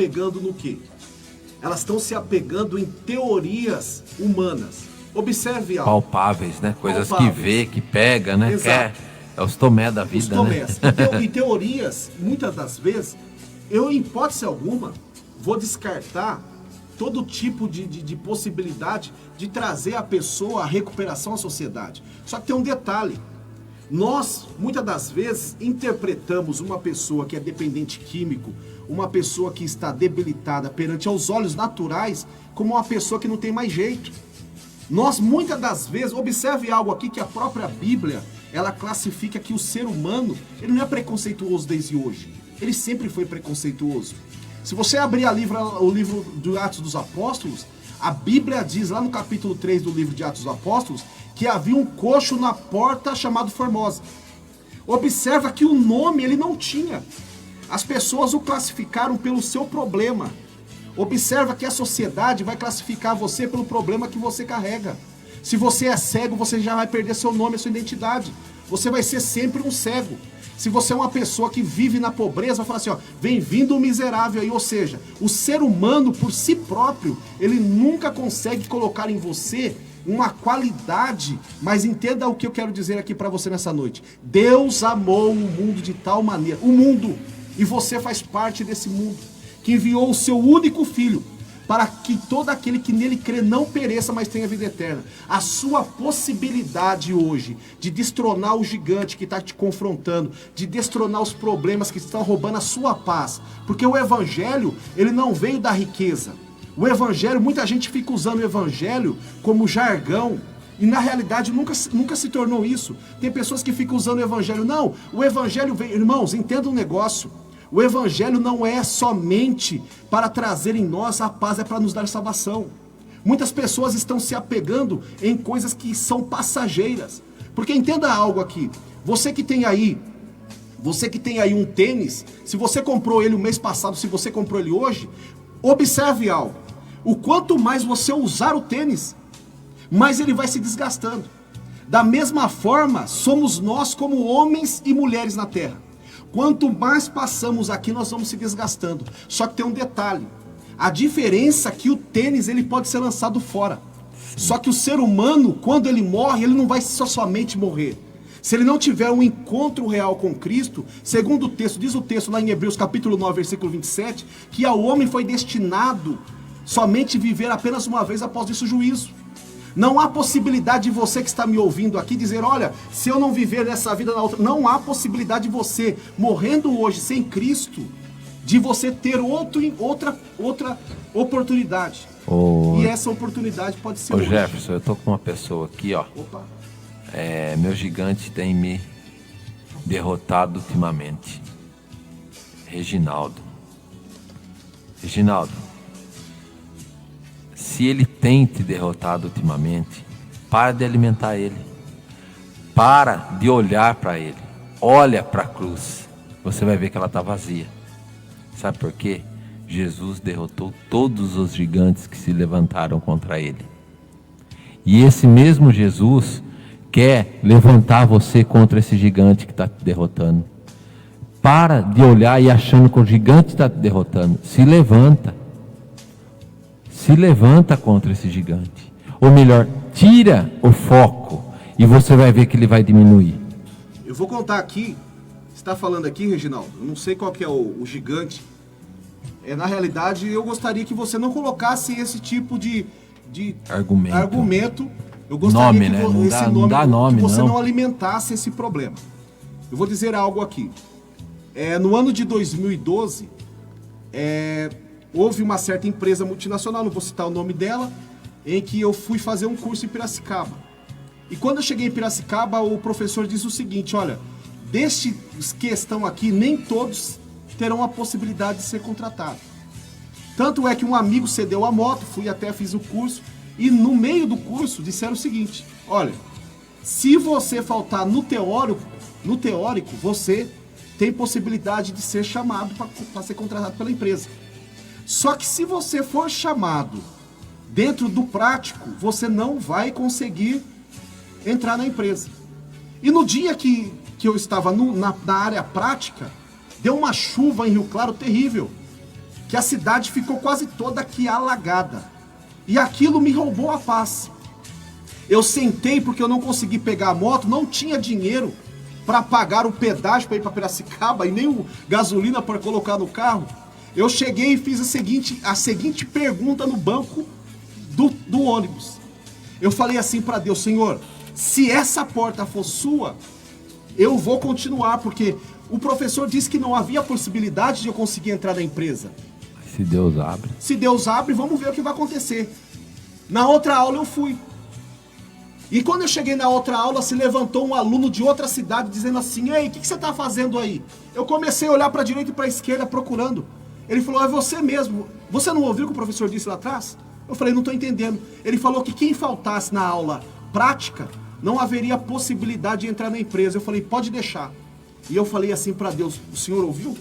apegando no quê? Elas estão se apegando em teorias humanas. Observe algo. Palpáveis, né? Coisas Palpáveis. que vê, que pega, né? Exato. É os tomé da vida, Os tomés. né? E teorias, muitas das vezes, eu, em hipótese alguma, vou descartar todo tipo de possibilidade de trazer a pessoa à recuperação à sociedade. Só que tem um detalhe. Nós, muitas das vezes, interpretamos uma pessoa que é dependente químico, uma pessoa que está debilitada perante aos olhos naturais, como uma pessoa que não tem mais jeito. Nós, muitas das vezes, observe algo aqui que a própria Bíblia, ela classifica que o ser humano, ele não é preconceituoso desde hoje. Ele sempre foi preconceituoso. Se você abrir o livro de Atos dos Apóstolos, a Bíblia diz lá no capítulo 3 do livro de Atos dos Apóstolos que havia um coxo na porta chamado Formosa. Observa que o nome ele não tinha. As pessoas o classificaram pelo seu problema. Observa que a sociedade vai classificar você pelo problema que você carrega. Se você é cego, você já vai perder seu nome, a sua identidade. Você vai ser sempre um cego. Se você é uma pessoa que vive na pobreza, vai falar assim, ó, bem-vindo o miserável aí. Ou seja, o ser humano por si próprio, ele nunca consegue colocar em você uma qualidade, mas entenda o que eu quero dizer aqui para você nessa noite. Deus amou o mundo de tal maneira, o mundo, e você faz parte desse mundo, que enviou o seu único filho, para que todo aquele que nele crê não pereça, mas tenha vida eterna. A sua possibilidade hoje de destronar o gigante que está te confrontando, de destronar os problemas que estão roubando a sua paz, porque o evangelho, ele não veio da riqueza. O evangelho, muita gente fica usando o evangelho como jargão, e na realidade nunca se tornou isso. Tem pessoas que ficam usando o evangelho. Não, o evangelho veio... Irmãos, entenda um negócio. O evangelho não é somente para trazer em nós a paz, é para nos dar salvação. Muitas pessoas estão se apegando em coisas que são passageiras. Porque entenda algo aqui. Você que tem aí um tênis, se você comprou ele o mês passado, se você comprou ele hoje, observe algo. O quanto mais você usar o tênis, mais ele vai se desgastando. Da mesma forma, somos nós como homens e mulheres na terra. Quanto mais passamos aqui, nós vamos se desgastando. Só que tem um detalhe. A diferença é que o tênis ele pode ser lançado fora. Só que o ser humano, quando ele morre, ele não vai somente morrer. Se ele não tiver um encontro real com Cristo, segundo o texto, diz o texto lá em Hebreus capítulo 9, versículo 27, que ao homem foi destinado somente viver apenas uma vez, após isso o juízo. Não há possibilidade de você que está me ouvindo aqui dizer, olha, se eu não viver nessa vida na outra, não há possibilidade de você, morrendo hoje sem Cristo, de você ter outra oportunidade. E essa oportunidade pode ser hoje. Jefferson, eu tô com uma pessoa aqui, ó. Opa. Meu gigante tem me derrotado ultimamente. Reginaldo, se ele tem te derrotado ultimamente, para de alimentar ele. Para de olhar para ele. Olha para a cruz. Você vai ver que ela está vazia. Sabe por quê? Jesus derrotou todos os gigantes que se levantaram contra ele. E esse mesmo Jesus quer levantar você contra esse gigante que está te derrotando. Para de olhar e achando que o gigante está te derrotando. Se levanta. Se levanta contra esse gigante. Ou melhor, tira o foco e você vai ver que ele vai diminuir. Eu vou contar aqui. Você está falando aqui, Reginaldo, eu não sei qual que é o gigante. Na realidade, eu gostaria que você não colocasse esse tipo de argumento. Eu gostaria que você não alimentasse esse problema. Eu vou dizer algo aqui. No ano de 2012, houve uma certa empresa multinacional, não vou citar o nome dela, em que eu fui fazer um curso em Piracicaba. E quando eu cheguei em Piracicaba, o professor disse o seguinte, olha, destes que estão aqui, nem todos terão a possibilidade de ser contratado. Tanto é que um amigo cedeu a moto, fiz o curso, e no meio do curso disseram o seguinte, olha, se você faltar no teórico, você tem possibilidade de ser chamado para ser contratado pela empresa. Só que se você for chamado dentro do prático, você não vai conseguir entrar na empresa. E no dia que eu estava na área prática, deu uma chuva em Rio Claro terrível. que a cidade ficou quase toda aqui alagada. E aquilo me roubou a paz. Eu sentei porque eu não consegui pegar a moto, não tinha dinheiro para pagar o pedágio para ir para Piracicaba e nem o gasolina para colocar no carro. Eu cheguei e fiz a seguinte pergunta no banco do ônibus. Eu falei assim para Deus: Senhor, se essa porta for sua, eu vou continuar, porque o professor disse que não havia possibilidade de eu conseguir entrar na empresa. Se Deus abre. Se Deus abre, vamos ver o que vai acontecer. Na outra aula eu fui. E quando eu cheguei na outra aula, se levantou um aluno de outra cidade dizendo assim: ei, o que você está fazendo aí? Eu comecei a olhar para a direita e para a esquerda procurando. Ele falou: é você mesmo. Você não ouviu o que o professor disse lá atrás? Eu falei: não estou entendendo. Ele falou que quem faltasse na aula prática, não haveria possibilidade de entrar na empresa. Eu falei: pode deixar. E eu falei assim para Deus: o senhor ouviu?